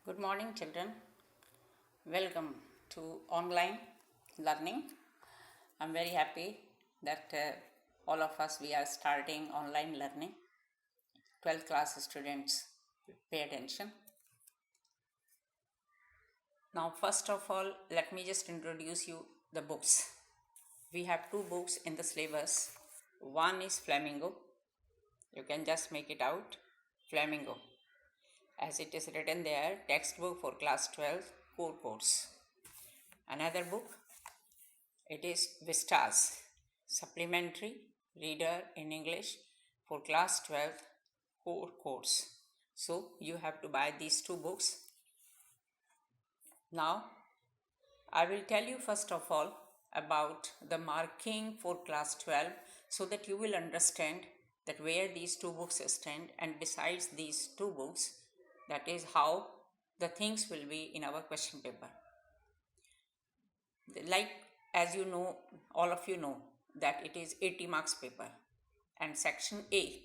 Good morning, children. Welcome to online learning. I'm very happy that all of us we are starting online learning. 12th class students, pay attention. Now, first of all, let me just introduce you the books. We have two books in the syllabus. One is Flamingo. You can just make it out. Flamingo. As it is written there, textbook for class 12 core course. Another book, it is Vistas, supplementary reader in English for class 12 core course. So you have to buy these two books. Now I will tell you first of all about the marking for class 12 so that you will understand that where these two books stand, and besides these two books, that is how the things will be in our question paper. Like, as you know, all of you know that it is 80 marks paper, and section A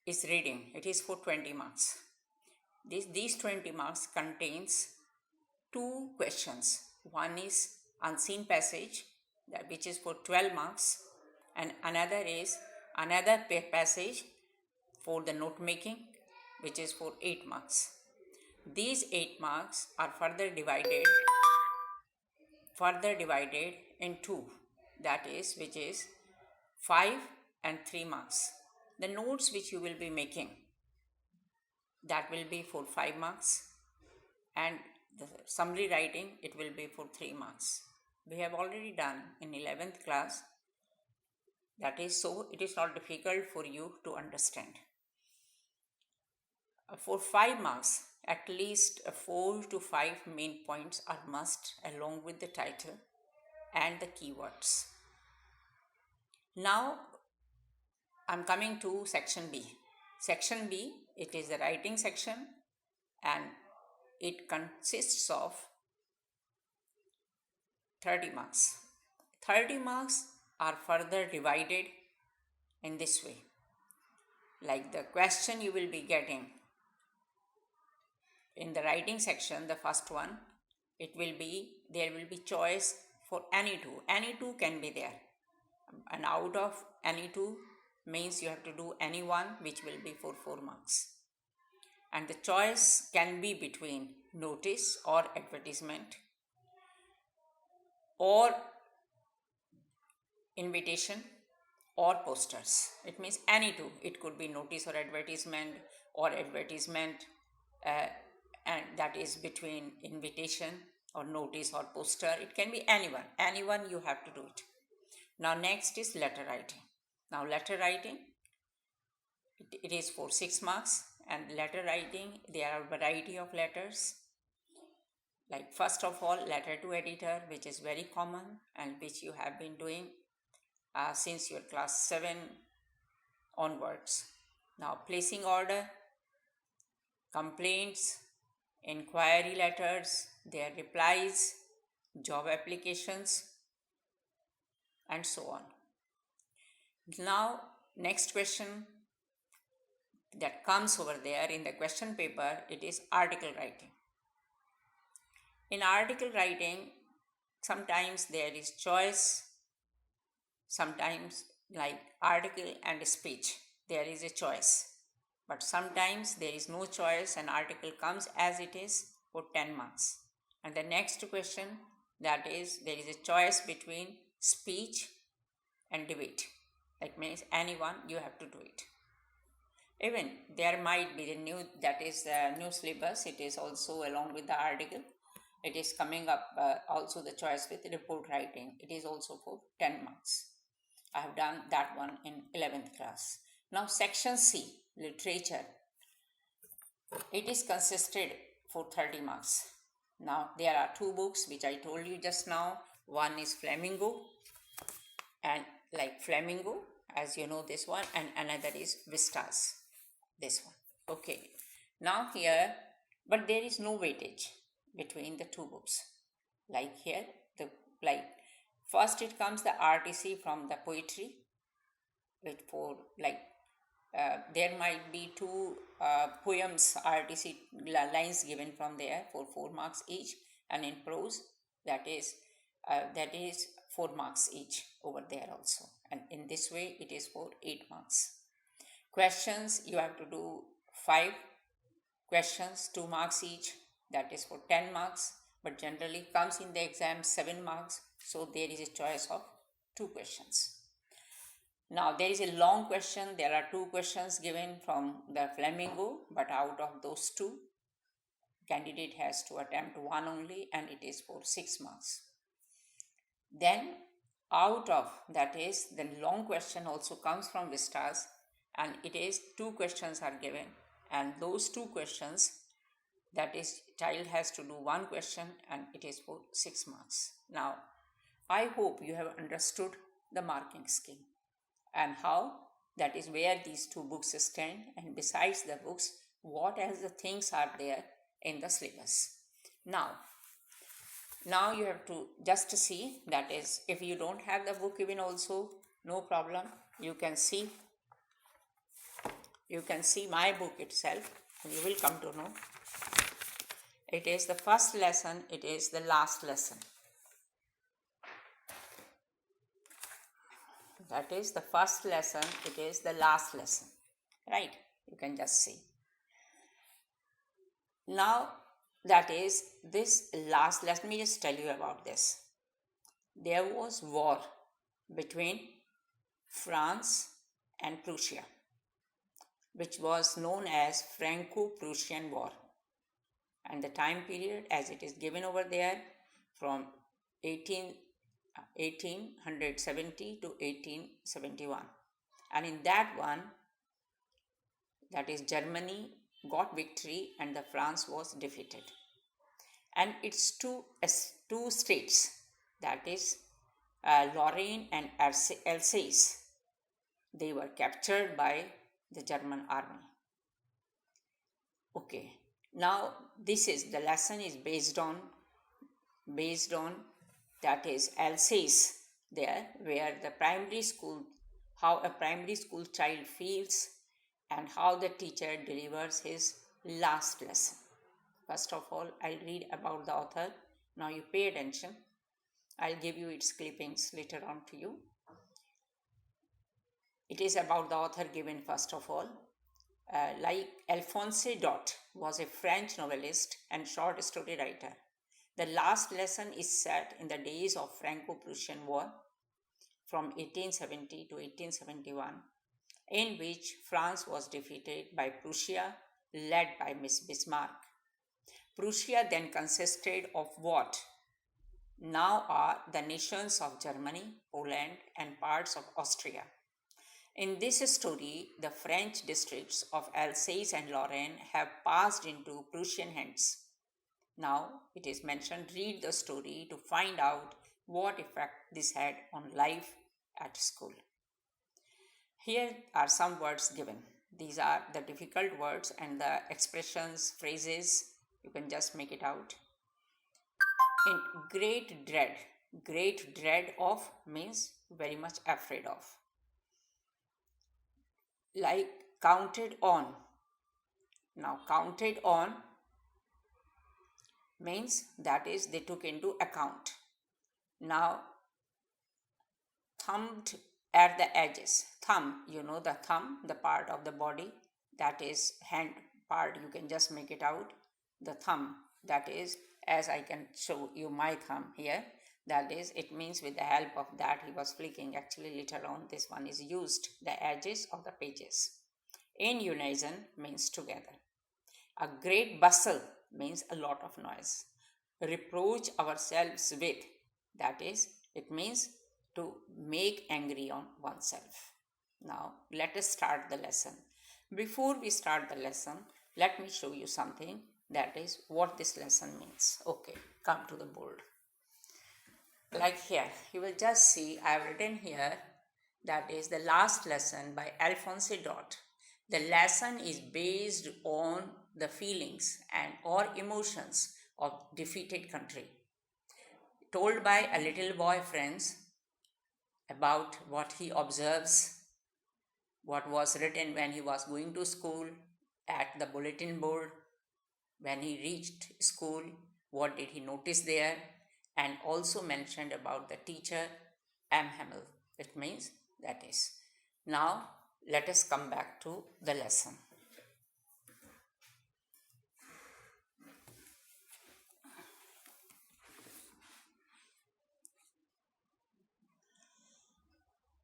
is reading. It is for 20 marks. These 20 marks contains two questions. One is unseen passage, which is for 12 marks, and another is another passage for the note making, which is for 8 marks. These 8 marks are further divided in two, that is, which is 5 and 3 marks. The notes which you will be making, that will be for 5 marks, and the summary writing, it will be for 3 marks. We have already done in 11th class. That is, so it is not difficult for you to understand. For 5 marks, at least 4 to 5 main points are must, along with the title and the keywords. Now I'm coming to section B. Section B, it is the writing section, and it consists of 30 marks. 30 marks are further divided in this way. Like the question you will be getting in the writing section, the first one, there will be choice for any two. Any two can be there. And out of any two means you have to do any one, which will be for 4 marks. And the choice can be between notice or advertisement, or invitation, or posters. It means any two. It could be notice or advertisement, and that is between invitation or notice or poster. It can be anyone you have to do it. Now next is letter writing. Now letter writing, it is for 6 marks, and letter writing, there are a variety of letters. Like, first of all, letter to editor, which is very common and which you have been doing since your class 7 onwards. Now placing order, complaints, inquiry letters, their replies, job applications, and so on. Now next question that comes over there in the question paper, it is article writing. In article writing, sometimes there is choice, sometimes like article and speech, there is a choice. But sometimes there is no choice, and article comes as it is for 10 marks. And the next question, that is, there is a choice between speech and debate. That means anyone, you have to do it. Even there might be the new syllabus. It is also along with the article. It is coming up also the choice with report writing. It is also for 10 marks. I have done that one in 11th class. Now section C, literature. It is consisted for 30 marks. Now there are two books which I told you just now. One is Flamingo, and like Flamingo, as you know, this one, and another is Vistas, this one. Okay. Now here, but there is no weightage between the two books. Like here, first it comes the RTC from the poetry, which for there might be two poems, RTC lines given from there for 4 marks each, and in prose that is 4 marks each over there also, and in this way it is for 8 marks. Questions, you have to do 5 questions, 2 marks each, that is for 10 marks, but generally comes in the exam 7 marks, so there is a choice of 2 questions. Now there is a long question. There are 2 questions given from the Flamingo, but out of those 2, candidate has to attempt 1 only, and it is for 6 marks. Then out of that is the long question also comes from Vistas, and it is 2 questions are given, and those 2 questions, that is child has to do 1 question, and it is for 6 marks. Now I hope you have understood the marking scheme and how, that is where these 2 books stand, and besides the books what else the things are there in the syllabus. Now you have to just see, that is if you don't have the book even also, no problem, you can see my book itself, and you will come to know it is the first lesson, it is the last lesson. That is the first lesson, it is the last lesson, right? You can just see. Now that is this last, let me just tell you about this. There was war between France and Prussia, which was known as Franco-Prussian War, and the time period as it is given over there from 1870 to 1871, and in that one, that is Germany got victory and the France was defeated, and its two states, that is Lorraine and Alsace, they were captured by the German army. Okay, now this is the lesson is based on that is Alsace there, where the primary school, how a primary school child feels and how the teacher delivers his last lesson. First of all, I'll read about the author. Now you pay attention. I'll give you its clippings later on to you. It is about the author given first of all. Like Alphonse Daudet was a French novelist and short story writer. The last lesson is set in the days of Franco-Prussian War from 1870 to 1871, in which France was defeated by Prussia, led by Miss Bismarck. Prussia then consisted of what now are the nations of Germany, Poland, and parts of Austria. In this story, the French districts of Alsace and Lorraine have passed into Prussian hands. Now it is mentioned, read the story to find out what effect this had on life at school. Here are some words given. These are the difficult words and the expressions, phrases, you can just make it out. In great dread of means very much afraid of. Like counted on. Now counted on means that is they took into account. Now thumbed at the edges. Thumb, you know the thumb, the part of the body, that is hand part, you can just make it out. The thumb, that is, as I can show you my thumb here, that is, it means with the help of that he was flicking. Actually later on this one is used, the edges of the pages. In unison means together. A great bustle means a lot of noise. Reproach ourselves with, that is, it means to make angry on oneself. Now let us start the lesson. Before we start the lesson, let me show you something, that is what this lesson means. Okay, come to the board. Like here, you will just see I have written here, that is the last lesson by Alphonse Daudet. The lesson is based on the feelings and or emotions of defeated country, told by a little boy, friends, about what he observes, what was written when he was going to school, at the bulletin board. When he reached school, what did he notice there? And also mentioned about the teacher M. Hamel. It means that is. Now let us come back to the lesson.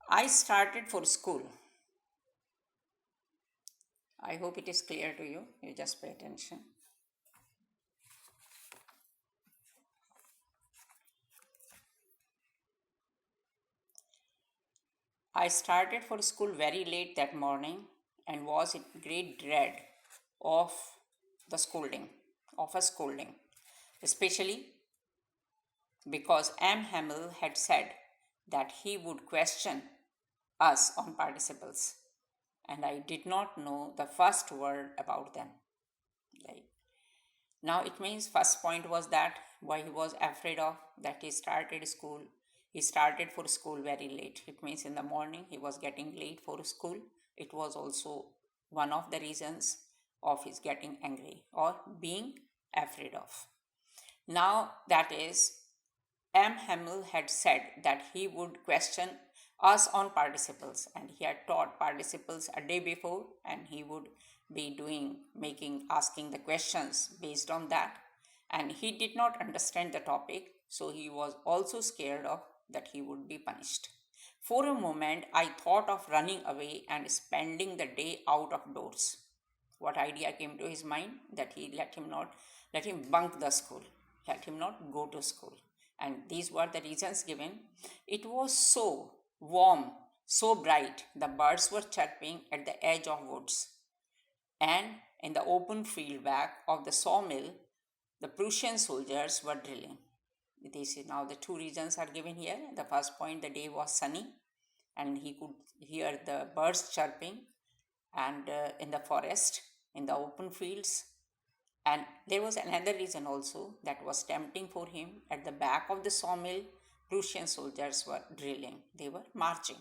I started for school. I hope it is clear to you. You just pay attention. I started for school very late that morning and was in great dread of the scolding, of a scolding, especially because M. Hamel had said that he would question us on participles, and I did not know the first word about them. Like, now it means first point was that why he was afraid of that he started school. He started for school very late. It means in the morning he was getting late for school. It was also one of the reasons of his getting angry or being afraid of. Now that is M. Hamel had said that he would question us on participles, and he had taught participles a day before, and he would be asking the questions based on that. And he did not understand the topic, so he was also scared of that he would be punished. For a moment, I thought of running away and spending the day out of doors. What idea came to his mind? That he let him bunk the school, let him not go to school. And these were the reasons given. It was so warm, so bright, the birds were chirping at the edge of woods. And in the open field back of the sawmill, the Prussian soldiers were drilling. This is now the two reasons are given here. The first point, the day was sunny, and he could hear the birds chirping, and in the forest, in the open fields. And there was another reason also that was tempting for him. At the back of the sawmill, Prussian soldiers were drilling, they were marching.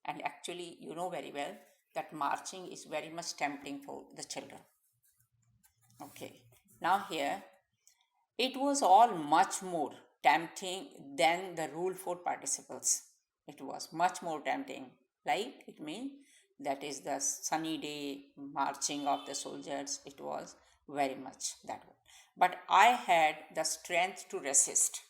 And actually, you know very well that marching is very much tempting for the children. Okay, now here it was all much more tempting than the rule for participles. It was much more tempting. Like it means that is the sunny day marching of the soldiers. It was very much that one. But I had the strength to resist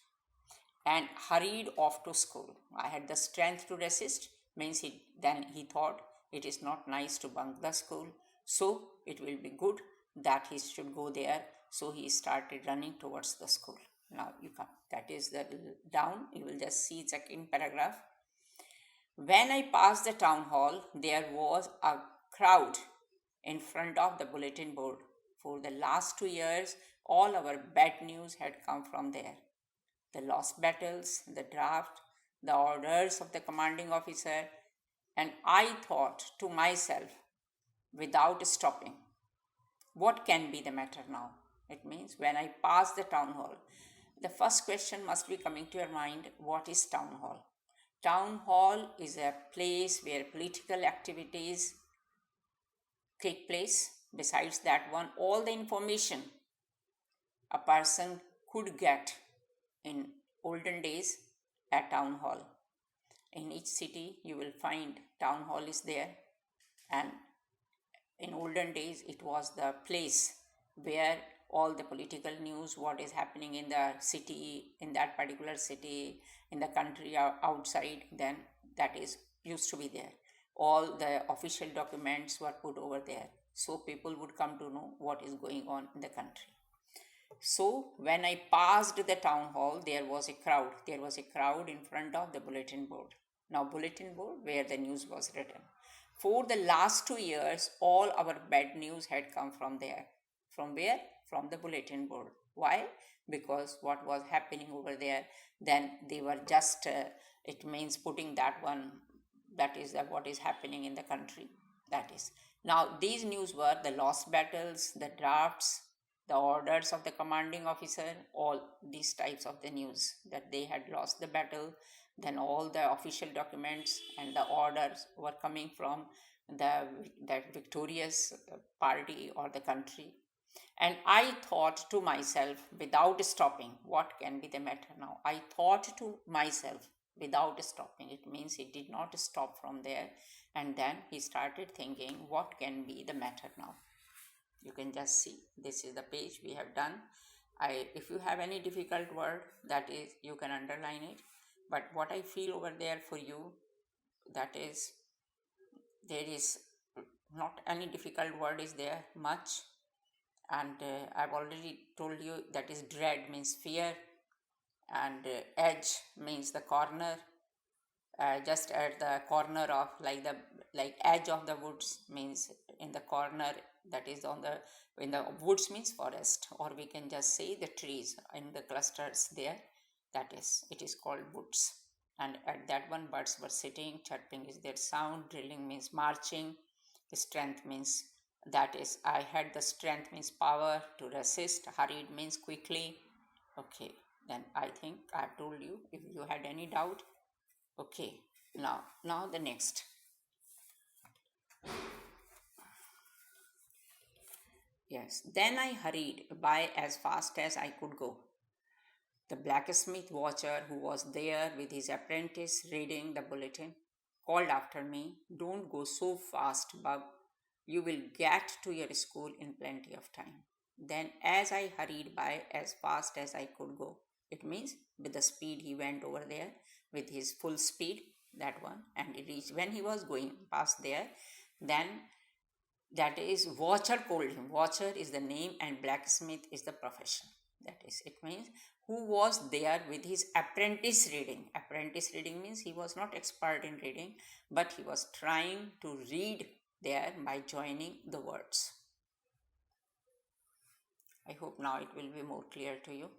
and hurried off to school. I had the strength to resist, means then he thought it is not nice to bunk the school, so it will be good that he should go there. So he started running towards the school. Now you come, that is the down, you will just see second paragraph. When I passed the town hall, there was a crowd in front of the bulletin board. For the last 2 years, all our bad news had come from there. The lost battles, the draft, the orders of the commanding officer, and I thought to myself, without stopping, what can be the matter now? It means when I pass the town hall, the first question must be coming to your mind, what is town hall? Town hall is a place where political activities take place. Besides that one, all the information a person could get in olden days at town hall. In each city you will find town hall is there, and in olden days it was the place where all the political news, what is happening in the city, in that particular city, in the country or outside, then that is used to be there. All the official documents were put over there, so people would come to know what is going on in the country. So when I passed the town hall, there was a crowd. There was a crowd in front of the bulletin board. Now, bulletin board where the news was written. For the last 2 years, all our bad news had come from there. From where? From the bulletin board. Why? Because what was happening over there, then they were just, it means putting that one, that is what is happening in the country. That is. Now, these news were the lost battles, the drafts, the orders of the commanding officer, all these types of the news that they had lost the battle. Then all the official documents and the orders were coming from the that victorious party or the country. And I thought to myself without stopping, what can be the matter now? I thought to myself without stopping. It means he did not stop from there. And then he started thinking, what can be the matter now? You can just see this is the page we have done. If you have any difficult word, that is, you can underline it. But what I feel over there for you, that is, there is not any difficult word is there much. And I've already told you that is dread means fear, and edge means the corner, just at the corner of like edge of the woods means in the corner, that is on the in the woods means forest, or we can just say the trees in the clusters there, that is it is called woods. And at that one birds were sitting, chirping is their sound, drilling means marching, strength means, that is I had the strength means power to resist, hurried means quickly. Okay, then I think I've told you. If you had any doubt, okay, now the next. Yes, then I hurried by as fast as I could go. The blacksmith watcher, who was there with his apprentice reading the bulletin, called after me, "Don't go so fast, Bub. You will get to your school in plenty of time." Then, as I hurried by as fast as I could go, it means with the speed he went over there, with his full speed, that one, and he reached. When he was going past there, then that is watcher called him. Watcher is the name and blacksmith is the profession. That is, it means who was there with his apprentice reading. Apprentice reading means he was not expert in reading, but he was trying to read there by joining the words. I hope now it will be more clear to you.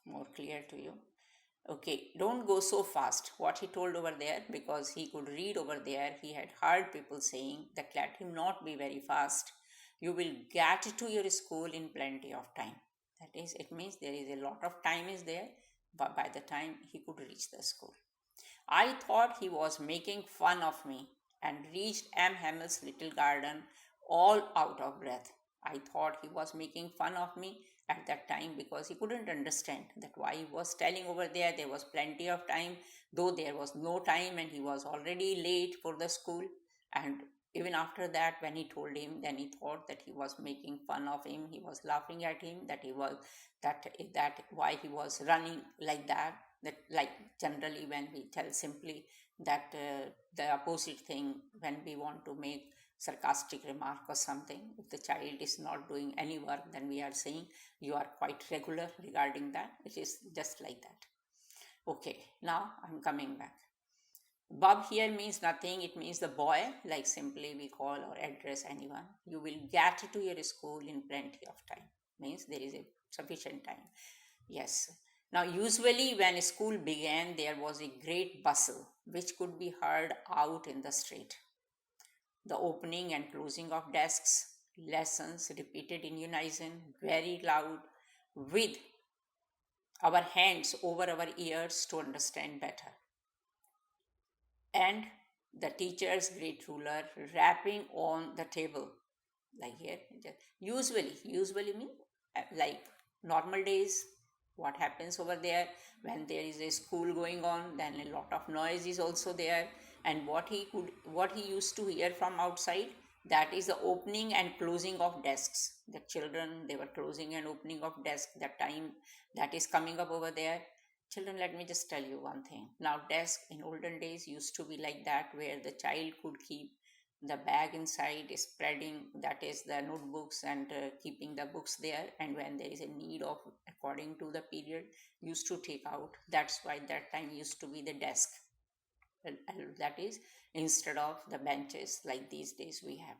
More clear to you. Okay, don't go so fast. What he told over there, because he could read over there, he had heard people saying that let him not be very fast. You will get to your school in plenty of time. That is, it means there is a lot of time is there, but by the time he could reach the school. I thought he was making fun of me and reached M. Hamel's little garden all out of breath. I thought he was making fun of me at that time because he couldn't understand that why he was telling over there was plenty of time, though there was no time and he was already late for the school. And even after that, when he told him, then he thought that he was making fun of him, he was laughing at him, that he was that why he was running like that. That, like, generally when we tell simply that the opposite thing, when we want to make sarcastic remark or something, if the child is not doing any work, then we are saying you are quite regular regarding that. It is just like that. Okay, now I'm coming back. Bub here means nothing. It means the boy, like simply we call or address anyone. You will get to your school in plenty of time. Means there is a sufficient time. Yes. Now, usually when school began, there was a great bustle which could be heard out in the street. The opening and closing of desks, lessons repeated in unison, very loud, with our hands over our ears to understand better. And the teacher's great ruler rapping on the table, like here. Usually mean like normal days. What happens over there when there is a school going on, then a lot of noise is also there. And what he used to hear from outside, that is the opening and closing of desks. The children, they were closing and opening of desk, that time that is coming up over there. Children, let me just tell you one thing. Now, desk in olden days used to be like that, where the child could keep the bag inside, spreading, that is the notebooks, and keeping the books there, and when there is a need of, according to the period, used to take out. That's why that time used to be the desk. That is, instead of the benches like these days we have.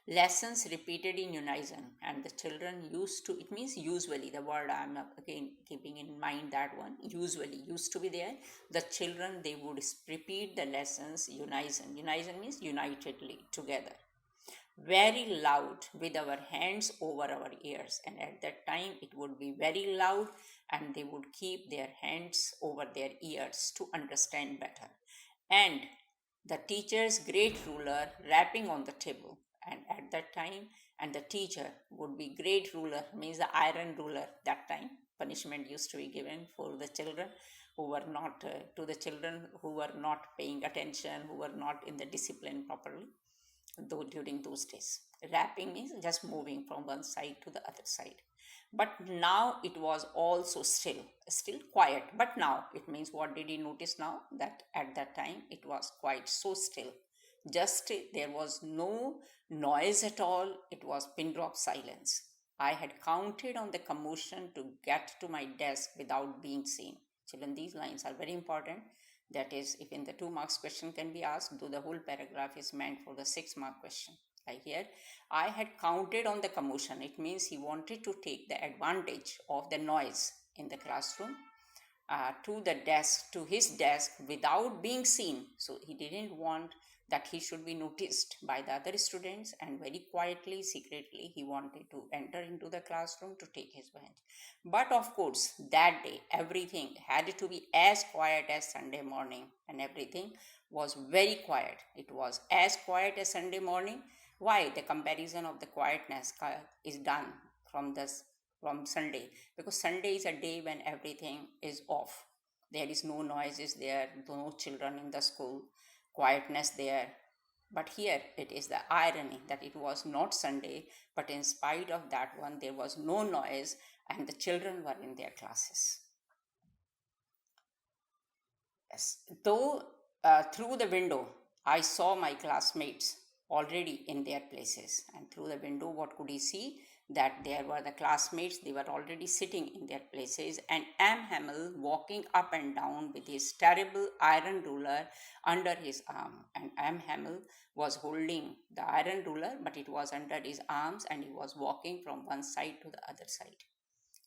Lessons repeated in unison, and the children used to, it means usually, the word I'm again keeping in mind, that one usually used to be there. The children, they would repeat the lessons unison. Unison means unitedly, together, very loud, with our hands over our ears. And at that time it would be very loud, and they would keep their hands over their ears to understand better. And the teacher's great ruler rapping on the table. And at that time, and the teacher would be great ruler, means the iron ruler. That time punishment used to be given for the children who were not to the children who were not paying attention, who were not in the discipline properly, though during those days. Rapping means just moving from one side to the other side. But now it was also still quiet. But now it means, what did he notice now? That at that time it was quite so still. Just there was no noise at all. It was pin drop silence. I had counted on the commotion to get to my desk without being seen. Children, these lines are very important. That is, if in the 2 marks question can be asked, though the whole paragraph is meant for the 6 mark question. Like here, I had counted on the commotion. It means he wanted to take the advantage of the noise in the classroom to his desk without being seen. So he didn't want that he should be noticed by the other students, and very quietly, secretly, he wanted to enter into the classroom to take his bench. But of course, that day, everything had to be as quiet as Sunday morning, and everything was very quiet. It was as quiet as Sunday morning. Why? The comparison of the quietness is done from Sunday, because Sunday is a day when everything is off. There is no noises there, no children in the school, quietness there. But here it is the irony that it was not Sunday, but in spite of that one, there was no noise and the children were in their classes. Yes. Though through the window, I saw my classmates already in their places. And through the window, what could he see? That there were the classmates, they were already sitting in their places, and M. Hamel walking up and down with his terrible iron ruler under his arm. And M. Hamel was holding the iron ruler, but it was under his arms, and he was walking from one side to the other side.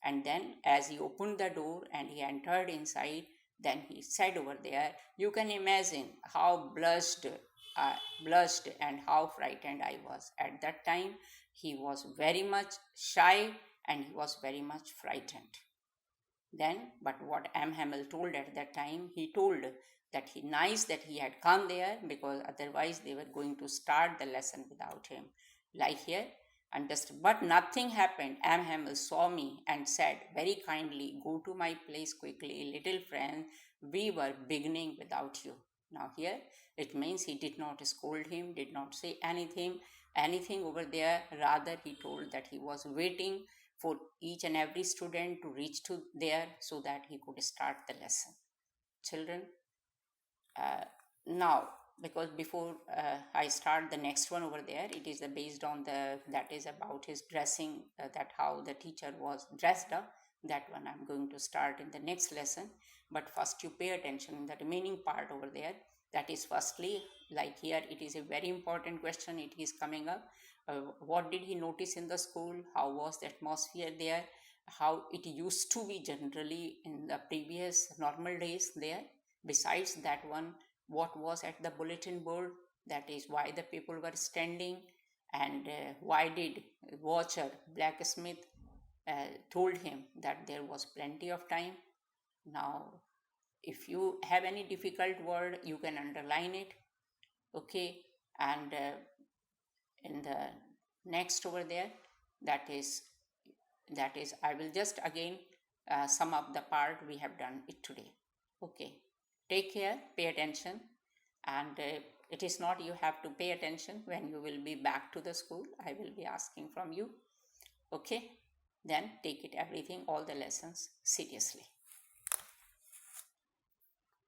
And then as he opened the door and he entered inside, then he said over there, you can imagine how blushed and how frightened I was. At that time, he was very much shy and he was very much frightened. Then, but what M. Hamel told at that time, he told that he nice that he had come there, because otherwise they were going to start the lesson without him. Like here, but nothing happened. M. Hamel saw me and said very kindly, go to my place quickly, little friend, we were beginning without you. Now here, it means he did not scold him, did not say anything over there. Rather, he told that he was waiting for each and every student to reach to there so that he could start the lesson. Children, now, because before I start the next one over there, it is based on that is about his dressing, that how the teacher was dressed up. That one I'm going to start in the next lesson. But first you pay attention in the remaining part over there. That is firstly, like here, it is a very important question. It is coming up. What did he notice in the school? How was the atmosphere there? How it used to be generally in the previous normal days there. Besides that one, what was at the bulletin board? That is why the people were standing, and why did watcher blacksmith told him that there was plenty of time. Now, if you have any difficult word, you can underline it. Okay, and in the next over there, that is I will just again sum up the part we have done it today. Okay, take care, pay attention, and it is not you have to pay attention when you will be back to the school. I will be asking from you. Okay, then take it everything, all the lessons seriously.